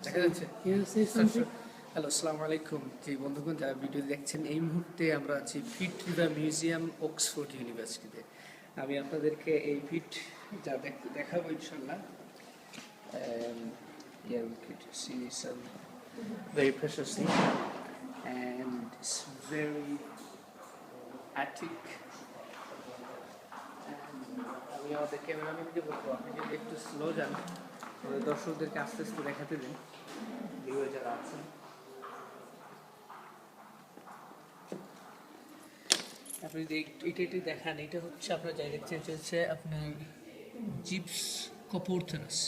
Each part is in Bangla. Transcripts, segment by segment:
দেখা যাচ্ছে? হ্যালো, আসসালামু আলাইকুম। যে বন্ধুগণ যারা ভিডিও দেখছেন, এই মুহূর্তে আমরা আছি পিট রিভার মিউজিয়াম, অক্সফোর্ড ইউনিভার্সিটিতে। আমি আপনাদেরকে এই পিট যা দেখাবো ইনশাল্লাহ। Yeah, we could see some very precious thing, and it's very attic. আমি আমাদের ক্যামেরাম্যানকে বলবো, আপনি যদি একটু স্লো যান, তাহলে দর্শকদেরকে আস্তে আস্তে দেখাতে দিন, ভিউয়ার যারা আছেন। আপনি যদি এটা দেখান, এটা হচ্ছে আপনার যাই দেখছেন, এটা হচ্ছে আপনার জিপস কপোর্থেনাস।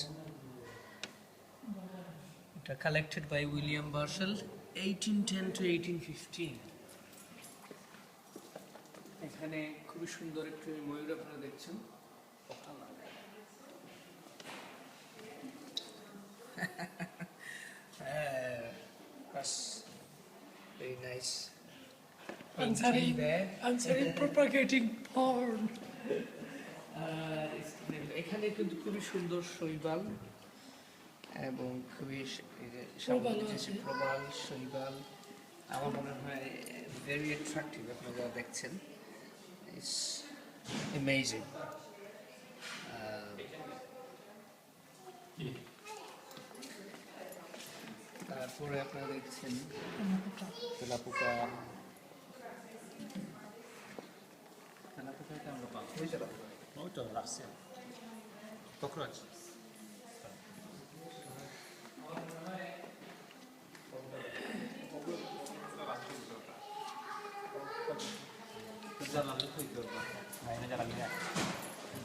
এটা কালেক্টেড বাই উইলিয়াম বার্সেল 1810 to 1815। এখানে খুবই সুন্দর একটি ময়ূর আপনারা দেখছেন। That's very nice. Answering propagating porn. এখানে কিন্তু খুবই সুন্দর শৈবাল এবং খুবই প্রবাল শৈবাল আমার মনে হয় ভেরি অ্যাট্রাকটিভ। আপনারা যারা দেখছেন, ইটস অ্যামেজিং। তারপরে আপনারা দেখছেন তেলাপোকা। তেলাপোকাটা আমরা পাবো ওই তো রাখছে ককরোচ।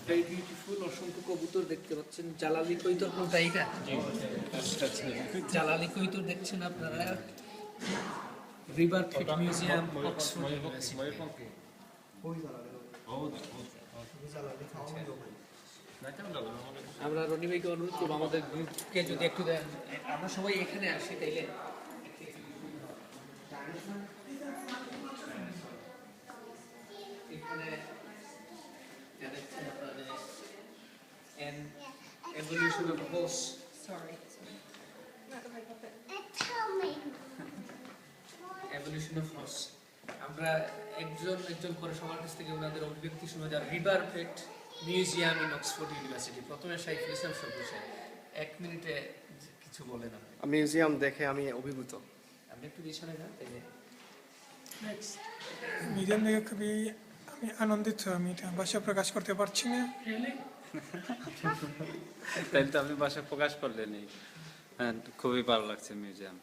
ভেরি বিউটিফুল, অসংখ্য কবুতর দেখতে পাচ্ছেন। জালালি কৈতর কোনটা? এইটা জালালি কৈতর দেখছেন আপনারা। রিভার পিট মিউজিয়াম, অক্সফোর্ড ইউনিভার্সিটি। আমরা রনি ভাইকে অনুরোধ করবো আমাদের গ্রুপকে যদি একটু দেন, আমরা সবাই এখানে আসি তাইলে। এখানে an evolution of a horse. Sorry. Evolution of horse. আমরা একজন করে সবার কাছ থেকে ওনাদের অভিব্যক্তি শুনে যার Rivers Pitt Museum in Oxford University. প্রথমে সাইফুল ইসলাম সর্বশেষ 1 মিনিটে কিছু বলেন আপনি। মিউজিয়াম দেখে আমি অভিভূত। আপনি একটু পিছনে যান তাইলে। Next. মিউজিয়াম দেখে খুবই আমি আনন্দিত। আমি এটা ভাষা প্রকাশ করতে পারছি না। তাই তো আপনি ভাষা প্রকাশ করলেনই। হ্যাঁ, খুবই ভালো লাগছে মিউজিয়াম।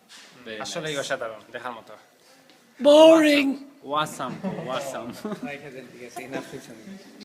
আসলেই অসাধারণ, দেখার মতো। Boring. Awesome awesome. ঠিক আছে, এনাফ পিছনে।